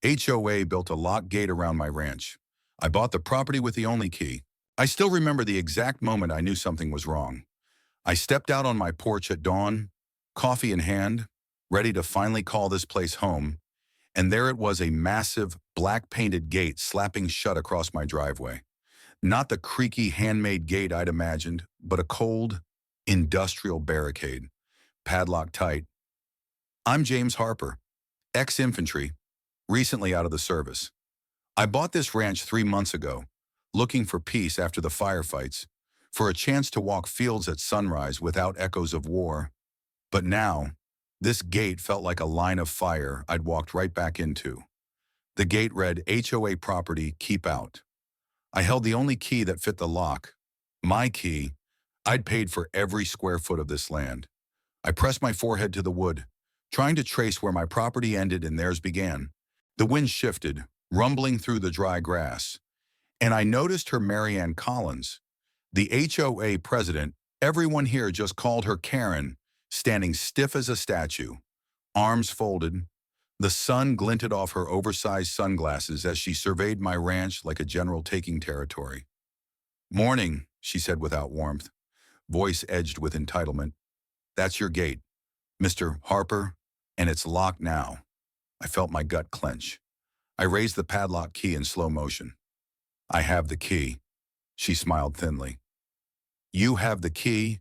HOA built a lock gate around my ranch. I bought the property with the only key. I still remember the exact moment I knew something was wrong. I stepped out on my porch at dawn, coffee in hand, ready to finally call this place home, and there it was, a massive, black-painted gate slapping shut across my driveway. Not the creaky, handmade gate I'd imagined, but a cold, industrial barricade, padlocked tight. I'm James Harper, ex-infantry, recently out of the service. I bought this ranch 3 months ago, looking for peace after the firefights, for a chance to walk fields at sunrise without echoes of war. But now, this gate felt like a line of fire I'd walked right back into. The gate read, HOA property, keep out. I held the only key that fit the lock. My key. I'd paid for every square foot of this land. I pressed my forehead to the wood, trying to trace where my property ended and theirs began. The wind shifted, rumbling through the dry grass, and I noticed her, Marianne Collins, the HOA president. Everyone here just called her Karen, standing stiff as a statue, arms folded. The sun glinted off her oversized sunglasses as she surveyed my ranch like a general taking territory. "Morning," she said without warmth, voice edged with entitlement. "That's your gate, Mr. Harper, and it's locked now." I felt my gut clench. I raised the padlock key in slow motion. "I have the key," she smiled thinly. "You have the key,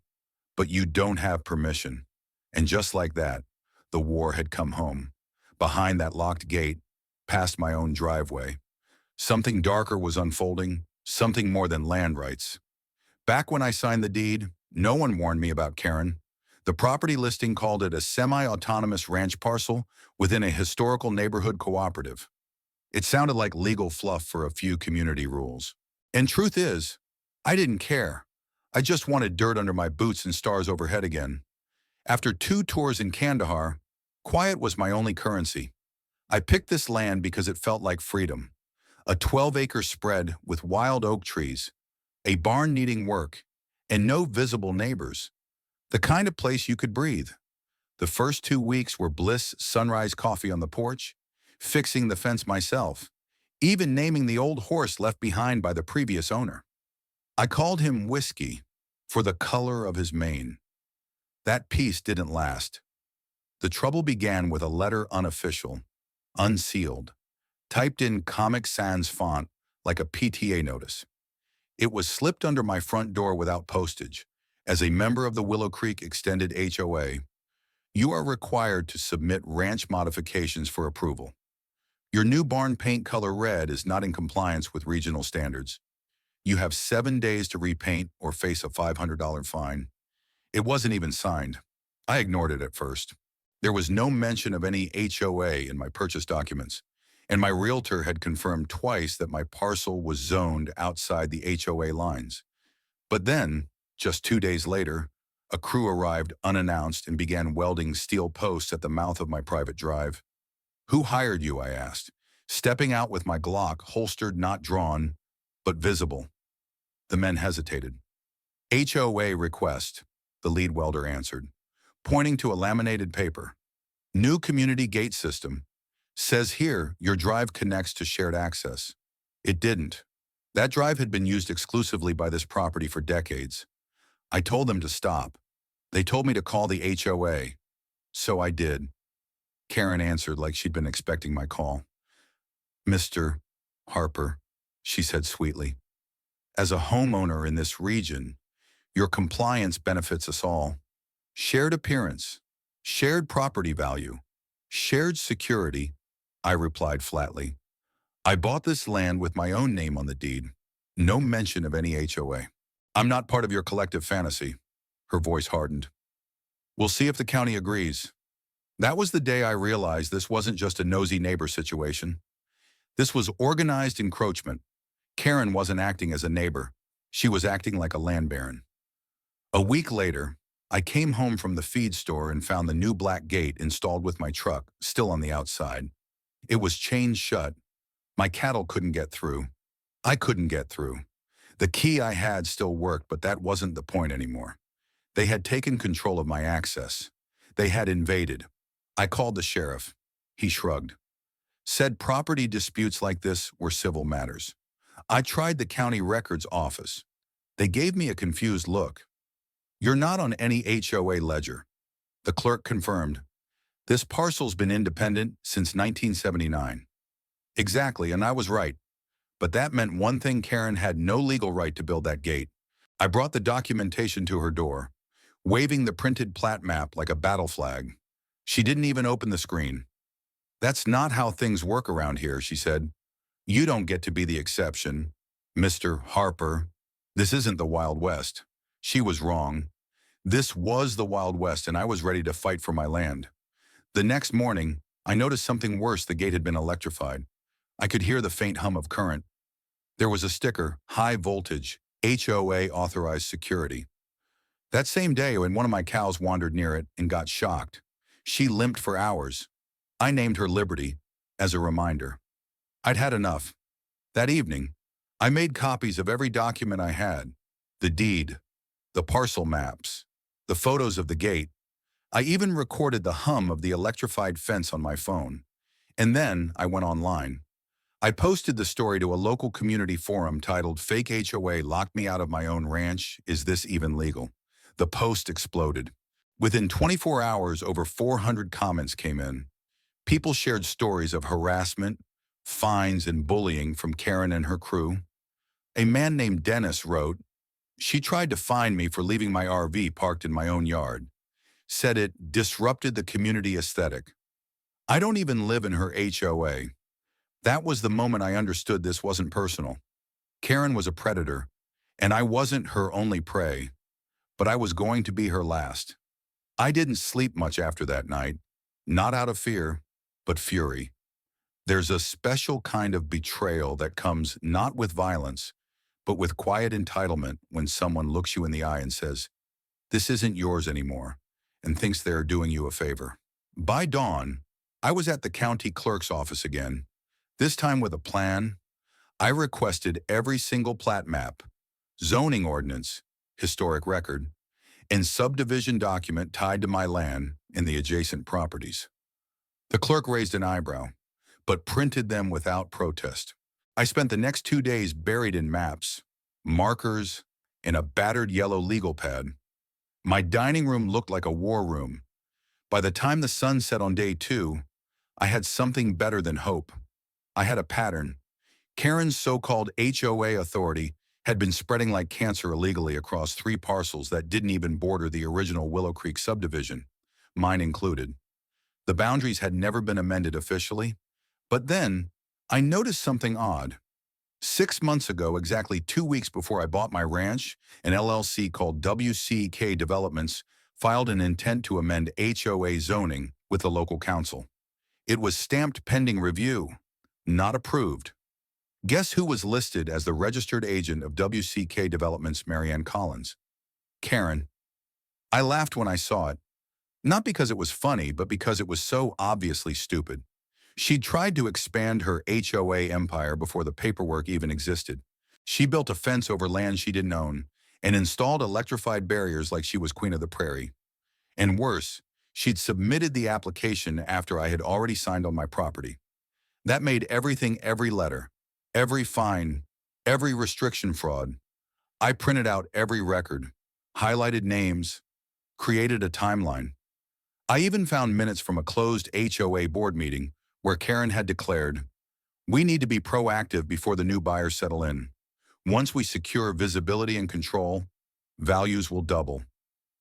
but you don't have permission." And just like that, the war had come home. Behind that locked gate, past my own driveway, something darker was unfolding, something more than land rights. Back when I signed the deed, no one warned me about Karen. The property listing called it a semi-autonomous ranch parcel within a historical neighborhood cooperative. It sounded like legal fluff for a few community rules. And truth is, I didn't care. I just wanted dirt under my boots and stars overhead again. After 2 tours in Kandahar, quiet was my only currency. I picked this land because it felt like freedom. A 12-acre spread with wild oak trees, a barn needing work, and no visible neighbors. The kind of place you could breathe. The first 2 weeks were bliss, sunrise coffee on the porch, fixing the fence myself, even naming the old horse left behind by the previous owner. I called him Whiskey for the color of his mane. That peace didn't last. The trouble began with a letter, unofficial, unsealed, typed in Comic Sans font like a PTA notice. It was slipped under my front door without postage. As a member of the Willow Creek Extended HOA, you are required to submit ranch modifications for approval. Your new barn paint color red is not in compliance with regional standards. You have 7 days to repaint or face a $500 fine. It wasn't even signed. I ignored it at first. There was no mention of any HOA in my purchase documents, and my realtor had confirmed twice that my parcel was zoned outside the HOA lines. But then, just 2 days later, a crew arrived unannounced and began welding steel posts at the mouth of my private drive. "Who hired you?" I asked, stepping out with my Glock holstered, not drawn, but visible. The men hesitated. "HOA request," the lead welder answered, pointing to a laminated paper. "New community gate system. Says here your drive connects to shared access." It didn't. That drive had been used exclusively by this property for decades. I told them to stop. They told me to call the HOA. So I did. Karen answered like she'd been expecting my call. "Mr. Harper," she said sweetly, "as a homeowner in this region, your compliance benefits us all. Shared appearance, shared property value, shared security," I replied flatly. "I bought this land with my own name on the deed. No mention of any HOA. I'm not part of your collective fantasy." Her voice hardened. "We'll see if the county agrees." That was the day I realized this wasn't just a nosy neighbor situation. This was organized encroachment. Karen wasn't acting as a neighbor. She was acting like a land baron. A week later, I came home from the feed store and found the new black gate installed with my truck, still on the outside. It was chained shut. My cattle couldn't get through. I couldn't get through. The key I had still worked, but that wasn't the point anymore. They had taken control of my access. They had invaded. I called the sheriff. He shrugged. Said property disputes like this were civil matters. I tried the county records office. They gave me a confused look. You're not on any HOA ledger. The clerk confirmed. This parcel's been independent since 1979. Exactly, and I was right. But that meant one thing: Karen had no legal right to build that gate. I brought the documentation to her door, waving the printed plat map like a battle flag. She didn't even open the screen. That's not how things work around here, she said. You don't get to be the exception, Mr. Harper. This isn't the Wild West. She was wrong. This was the Wild West, and I was ready to fight for my land. The next morning, I noticed something worse. The gate had been electrified. I could hear the faint hum of current. There was a sticker, high voltage, HOA authorized security. That same day, when one of my cows wandered near it and got shocked, she limped for hours. I named her Liberty as a reminder. I'd had enough. That evening, I made copies of every document I had: the deed, the parcel maps, the photos of the gate. I even recorded the hum of the electrified fence on my phone. And then I went online. I posted the story to a local community forum titled "Fake HOA Locked Me Out of My Own Ranch. Is This Even Legal?" The post exploded. Within 24 hours, over 400 comments came in. People shared stories of harassment, fines, and bullying from Karen and her crew. A man named Dennis wrote, "She tried to fine me for leaving my RV parked in my own yard. Said it disrupted the community aesthetic. I don't even live in her HOA." That was the moment I understood this wasn't personal. Karen was a predator, and I wasn't her only prey, but I was going to be her last. I didn't sleep much after that night, not out of fear, but fury. There's a special kind of betrayal that comes not with violence, but with quiet entitlement when someone looks you in the eye and says, "This isn't yours anymore," and thinks they're doing you a favor. By dawn, I was at the county clerk's office again, this time with a plan. I requested every single plat map, zoning ordinance, historic record, and subdivision document tied to my land and the adjacent properties. The clerk raised an eyebrow, but printed them without protest. I spent the next 2 days buried in maps, markers, and a battered yellow legal pad. My dining room looked like a war room. By the time the sun set on day 2, I had something better than hope. I had a pattern. Karen's so-called HOA authority had been spreading like cancer illegally across 3 parcels that didn't even border the original Willow Creek subdivision, mine included. The boundaries had never been amended officially, but then I noticed something odd. 6 months ago, exactly 2 weeks before I bought my ranch, an LLC called WCK Developments filed an intent to amend HOA zoning with the local council. It was stamped pending review, not approved. Guess who was listed as the registered agent of WCK Developments? Marianne Collins. Karen. I laughed when I saw it, not because it was funny, but because it was so obviously stupid. She'd tried to expand her HOA empire before the paperwork even existed. She built a fence over land she didn't own and installed electrified barriers like she was queen of the prairie. And worse, she'd submitted the application after I had already signed on my property. That made everything, every letter, every fine, every restriction fraud. I printed out every record, highlighted names, created a timeline. I even found minutes from a closed HOA board meeting where Karen had declared, "We need to be proactive before the new buyers settle in. Once we secure visibility and control, values will double."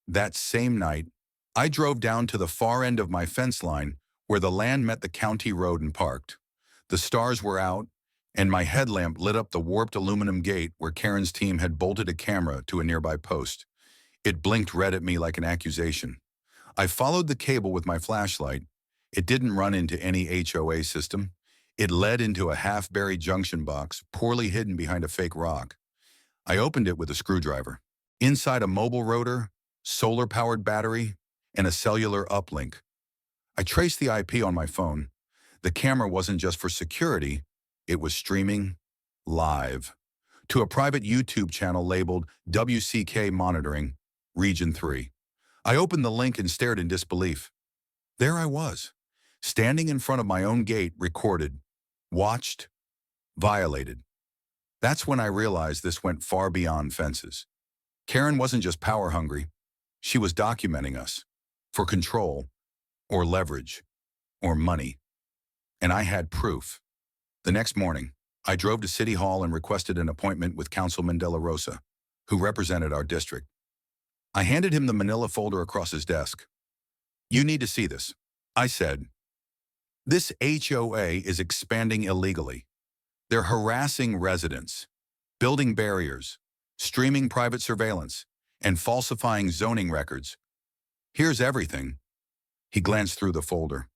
That same night, I drove down to the far end of my fence line where the land met the county road and parked. The stars were out, and my headlamp lit up the warped aluminum gate where Karen's team had bolted a camera to a nearby post. It blinked red at me like an accusation. I followed the cable with my flashlight. It didn't run into any HOA system. It led into a half-buried junction box, poorly hidden behind a fake rock. I opened it with a screwdriver. Inside, a mobile rotor, solar-powered battery, and a cellular uplink. I traced the IP on my phone. The camera wasn't just for security, it was streaming live to a private YouTube channel labeled WCK Monitoring, Region 3. I opened the link and stared in disbelief. There I was, standing in front of my own gate, recorded, watched, violated. That's when I realized this went far beyond fences. Karen wasn't just power hungry. She was documenting us for control or leverage or money. And I had proof. The next morning, I drove to City Hall and requested an appointment with Councilman De La Rosa, who represented our district. I handed him the manila folder across his desk. "You need to see this," I said. "This HOA is expanding illegally. They're harassing residents, building barriers, streaming private surveillance, and falsifying zoning records. Here's everything." He glanced through the folder.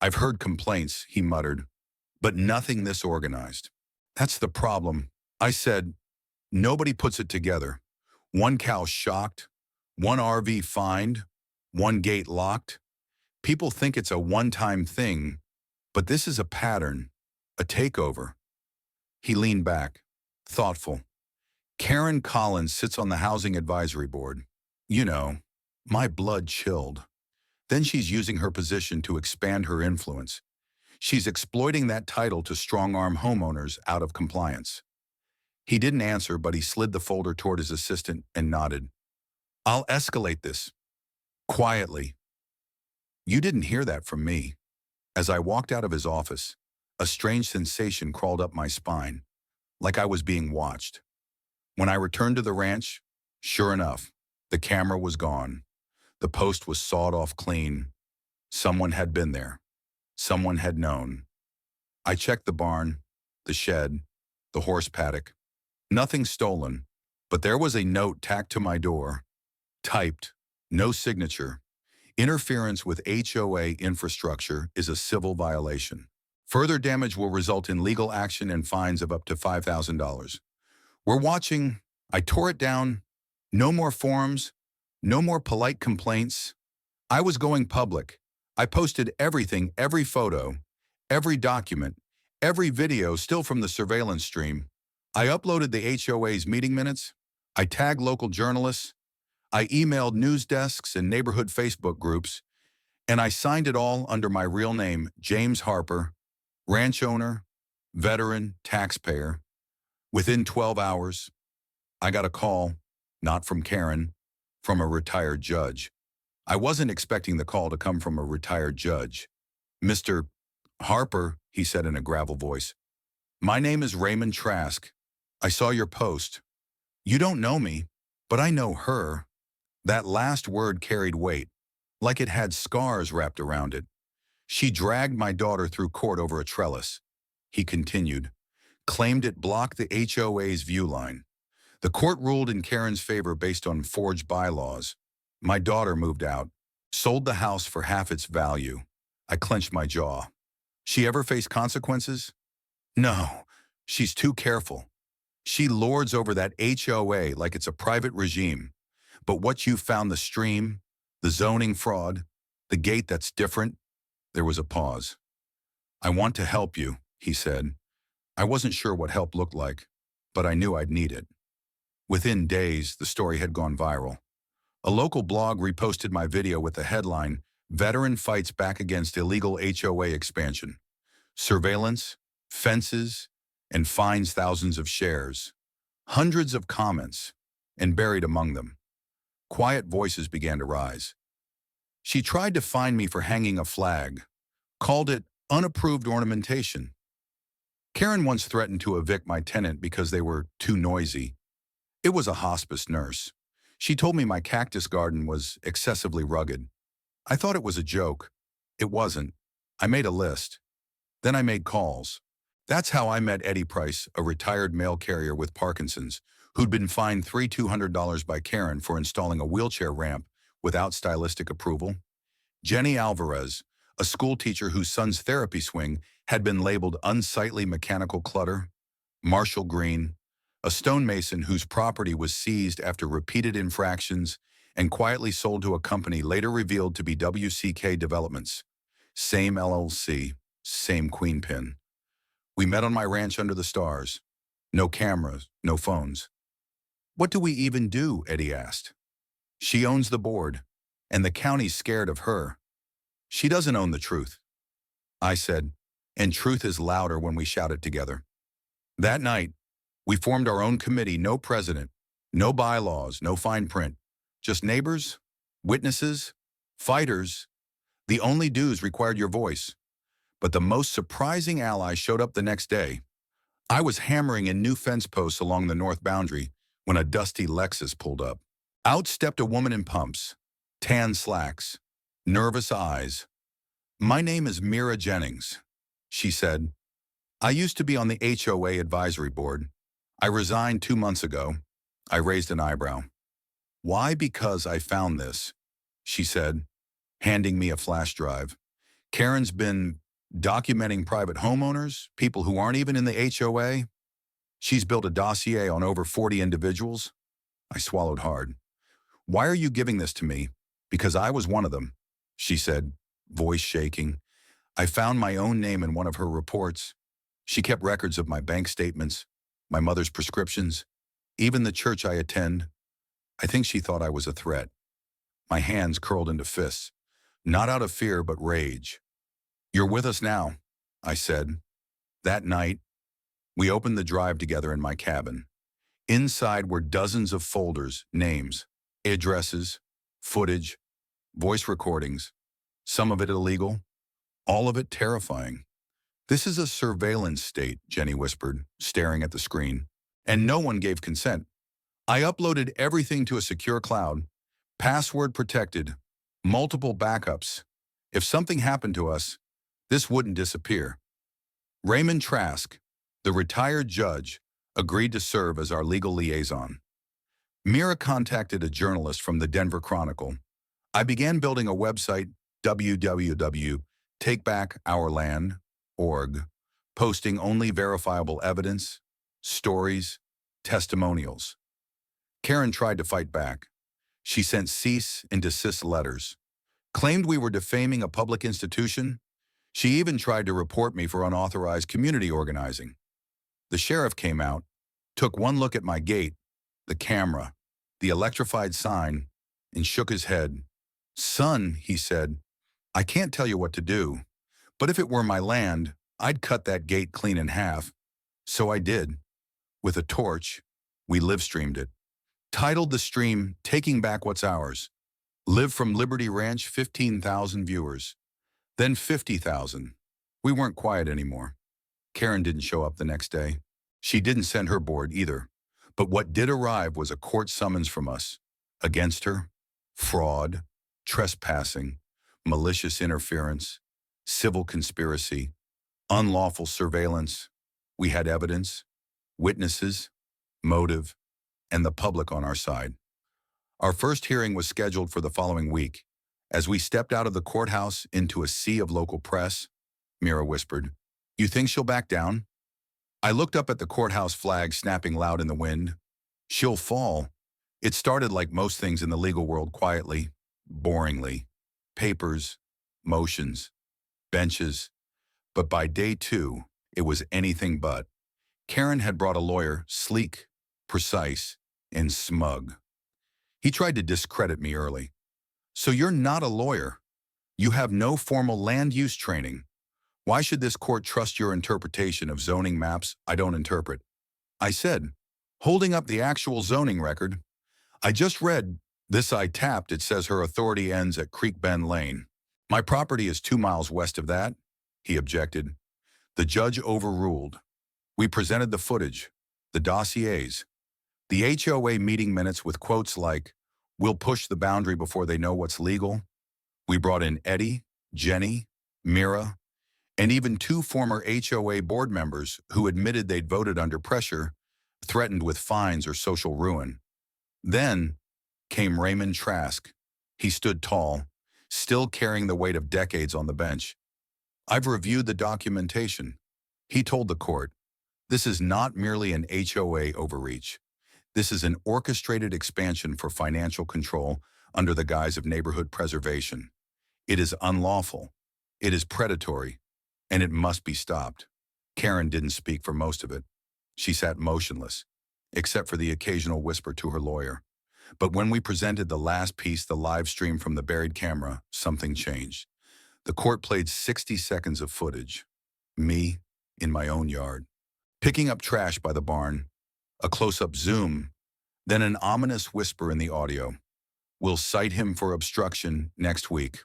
"I've heard complaints," he muttered, "but nothing this organized." "That's the problem," I said. "Nobody puts it together. One cow shocked, one RV fined, one gate locked. People think it's a one-time thing, but this is a pattern, a takeover." He leaned back, thoughtful. "Karen Collins sits on the Housing Advisory Board. You know, my blood chilled. Then she's using her position to expand her influence. She's exploiting that title to strong-arm homeowners out of compliance." He didn't answer, but he slid the folder toward his assistant and nodded. "I'll escalate this." Quietly. You didn't hear that from me. As I walked out of his office, a strange sensation crawled up my spine, like I was being watched. When I returned to the ranch, sure enough, the camera was gone. The post was sawed off clean. Someone had been there. Someone had known. I checked the barn, the shed, the horse paddock. Nothing stolen, but there was a note tacked to my door. Typed, no signature. "Interference with HOA infrastructure is a civil violation. Further damage will result in legal action and fines of up to $5,000. We're watching." I tore it down. No more forms. No more polite complaints. I was going public. I posted everything, every photo, every document, every video still from the surveillance stream. I uploaded the HOA's meeting minutes. I tagged local journalists. I emailed news desks and neighborhood Facebook groups. And I signed it all under my real name, James Harper, ranch owner, veteran, taxpayer. Within 12 hours, I got a call, not from Karen, from a retired judge. I wasn't expecting the call to come from a retired judge. "Mr. Harper," he said in a gravel voice, "my name is Raymond Trask. I saw your post. You don't know me, but I know her." That last word carried weight, like it had scars wrapped around it. "She dragged my daughter through court over a trellis," he continued, "claimed it blocked the HOA's view line. The court ruled in Karen's favor based on forged bylaws. My daughter moved out, sold the house for half its value." I clenched my jaw. "She ever face consequences?" "No, she's too careful. She lords over that HOA like it's a private regime. But what you found, the stream, the zoning fraud, the gate that's different." There was a pause. "I want to help you," he said. I wasn't sure what help looked like, but I knew I'd need it. Within days, the story had gone viral. A local blog reposted my video with the headline, "Veteran Fights Back Against Illegal HOA Expansion. Surveillance, Fences, and Fines Thousands of Shares." Hundreds of comments, and buried among them, quiet voices began to rise. "She tried to fine me for hanging a flag, called it unapproved ornamentation. Karen once threatened to evict my tenant because they were too noisy. It was a hospice nurse. She told me my cactus garden was excessively rugged. I thought it was a joke. It wasn't. I made a list. Then I made calls. That's how I met Eddie Price, a retired mail carrier with Parkinson's, who'd been fined $200 by Karen for installing a wheelchair ramp without stylistic approval. Jenny Alvarez, a school teacher whose son's therapy swing had been labeled unsightly mechanical clutter. Marshall Green, a stonemason whose property was seized after repeated infractions and quietly sold to a company later revealed to be WCK Developments. Same LLC, same queen pin. We met on my ranch under the stars. No cameras, no phones. "What do we even do?" Eddie asked. "She owns the board, and the county's scared of her. She doesn't own the truth." I said, and truth is louder when we shout it together. That night, we formed our own committee, no president, no bylaws, no fine print, just neighbors, witnesses, fighters. The only dues required your voice. But the most surprising ally showed up the next day. I was hammering in new fence posts along the north boundary when a dusty Lexus pulled up. Out stepped a woman in pumps, tan slacks, nervous eyes. "My name is Mira Jennings," she said. "I used to be on the HOA advisory board. I resigned 2 months ago." I raised an eyebrow. "Why? Because I found this," she said, handing me a flash drive. "Karen's been documenting private homeowners, people who aren't even in the HOA. She's built a dossier on over 40 individuals." I swallowed hard. "Why are you giving this to me?" "Because I was one of them," she said, voice shaking. "I found my own name in one of her reports. She kept records of my bank statements, my mother's prescriptions, even the church I attend. I think she thought I was a threat." My hands curled into fists, not out of fear but rage. "You're with us now," I said. That night, we opened the drive together in my cabin. Inside were dozens of folders, names, addresses, footage, voice recordings, some of it illegal, all of it terrifying. "This is a surveillance state," Jenny whispered, staring at the screen. "And no one gave consent. I uploaded everything to a secure cloud, password protected, multiple backups. If something happened to us, this wouldn't disappear." Raymond Trask, the retired judge, agreed to serve as our legal liaison. Mira contacted a journalist from the Denver Chronicle. I began building a website, www.takebackourland.org, posting only verifiable evidence, stories, testimonials. Karen tried to fight back. She sent cease and desist letters, claimed we were defaming a public institution. She even tried to report me for unauthorized community organizing. The sheriff came out, took one look at my gate, the camera, the electrified sign, and shook his head. "Son," he said, "I can't tell you what to do, but if it were my land, I'd cut that gate clean in half." So I did. With a torch, we live-streamed it. Titled the stream, "Taking Back What's Ours." Live from Liberty Ranch, 15,000 viewers. Then 50,000. We weren't quiet anymore. Karen didn't show up the next day. She didn't send her board either. But what did arrive was a court summons from us. Against her, fraud, trespassing, malicious interference, civil conspiracy, unlawful surveillance. We had evidence, witnesses, motive, and the public on our side. Our first hearing was scheduled for the following week. As we stepped out of the courthouse into a sea of local press, Mira whispered, "You think she'll back down?" I looked up at the courthouse flag snapping loud in the wind. "She'll fall." It started like most things in the legal world, quietly, boringly. Papers, motions, benches. But by day 2, it was anything but. Karen had brought a lawyer, sleek, precise, and smug. He tried to discredit me early. "So you're not a lawyer. You have no formal land use training. Why should this court trust your interpretation of zoning maps I don't interpret?" I said, holding up the actual zoning record. "I just read this. I tapped. It says her authority ends at Creek Bend Lane. My property is 2 miles west of that," he objected. The judge overruled. We presented the footage, the dossiers, the HOA meeting minutes with quotes like, "We'll push the boundary before they know what's legal." We brought in Eddie, Jenny, Mira, and even 2 former HOA board members who admitted they'd voted under pressure, threatened with fines or social ruin. Then came Raymond Trask. He stood tall, still carrying the weight of decades on the bench. "I've reviewed the documentation," he told the court. "This is not merely an HOA overreach. This is an orchestrated expansion for financial control under the guise of neighborhood preservation. It is unlawful, it is predatory, and it must be stopped." Karen didn't speak for most of it. She sat motionless, except for the occasional whisper to her lawyer. But when we presented the last piece, the live stream from the buried camera, something changed. The court played 60 seconds of footage. Me, in my own yard. Picking up trash by the barn. A close-up zoom, then an ominous whisper in the audio. We'll cite him for obstruction next week.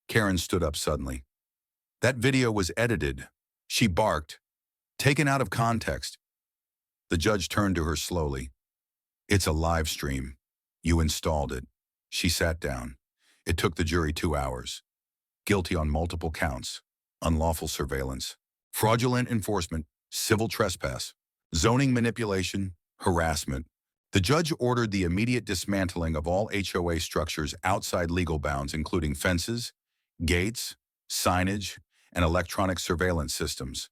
Karen stood up suddenly. That video was edited. She barked, taken out of context. The judge turned to her slowly. It's a live stream. You installed it. She sat down. It took the jury 2 hours. Guilty on multiple counts. Unlawful surveillance, fraudulent enforcement, civil trespass, zoning manipulation, harassment. The judge ordered the immediate dismantling of all HOA structures outside legal bounds, including fences, gates, signage, and electronic surveillance systems.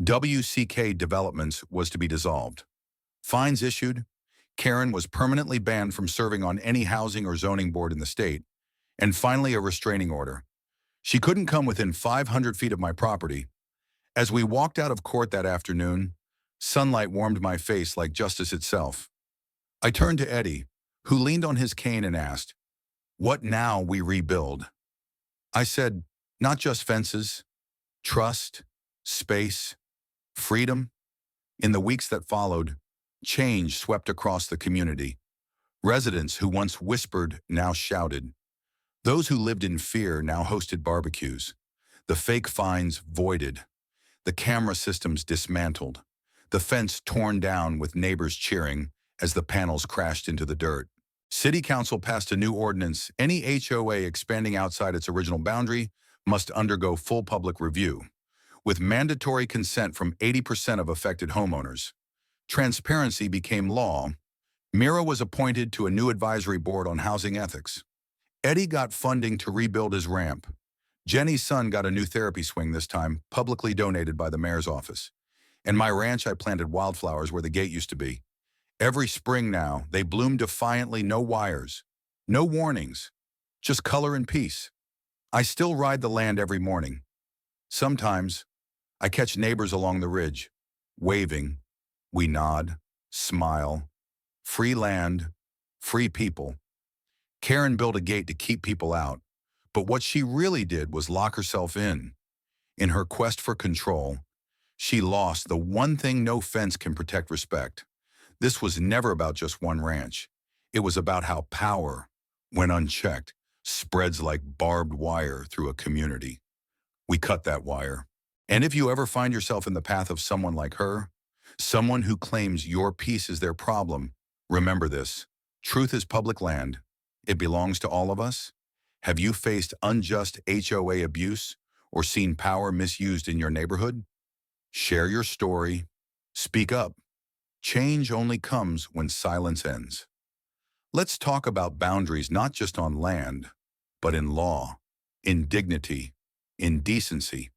WCK Developments was to be dissolved. Fines issued. Karen was permanently banned from serving on any housing or zoning board in the state. And finally, a restraining order. She couldn't come within 500 feet of my property. As we walked out of court that afternoon, sunlight warmed my face like justice itself. I turned to Eddie, who leaned on his cane and asked, "What now we rebuild?" I said, "Not just fences, trust, space, freedom." In the weeks that followed, change swept across the community. Residents who once whispered now shouted. Those who lived in fear now hosted barbecues. The fake fines voided. The camera systems dismantled. The fence torn down with neighbors cheering as the panels crashed into the dirt. City Council passed a new ordinance. Any HOA expanding outside its original boundary must undergo full public review, with mandatory consent from 80% of affected homeowners. Transparency became law. Mira was appointed to a new advisory board on housing ethics. Eddie got funding to rebuild his ramp. Jenny's son got a new therapy swing this time, publicly donated by the mayor's office. And my ranch, I planted wildflowers where the gate used to be. Every spring now, they bloom defiantly, no wires, no warnings, just color and peace. I still ride the land every morning. Sometimes, I catch neighbors along the ridge, waving. We nod, smile. Free land, free people. Karen built a gate to keep people out, but what she really did was lock herself in. In her quest for control, she lost the one thing no fence can protect: respect. This was never about just one ranch. It was about how power, when unchecked, spreads like barbed wire through a community. We cut that wire. And if you ever find yourself in the path of someone like her, someone who claims your peace is their problem, remember this: truth is public land. It belongs to all of us. Have you faced unjust HOA abuse or seen power misused in your neighborhood? Share your story. Speak up. Change only comes when silence ends. Let's talk about boundaries, not just on land, but in law, in dignity, in decency.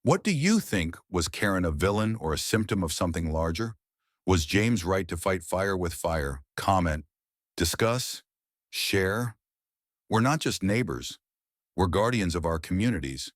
What do you think? Was Karen a villain or a symptom of something larger? Was James right to fight fire with fire? Comment, discuss, share. We're not just neighbors. We're guardians of our communities.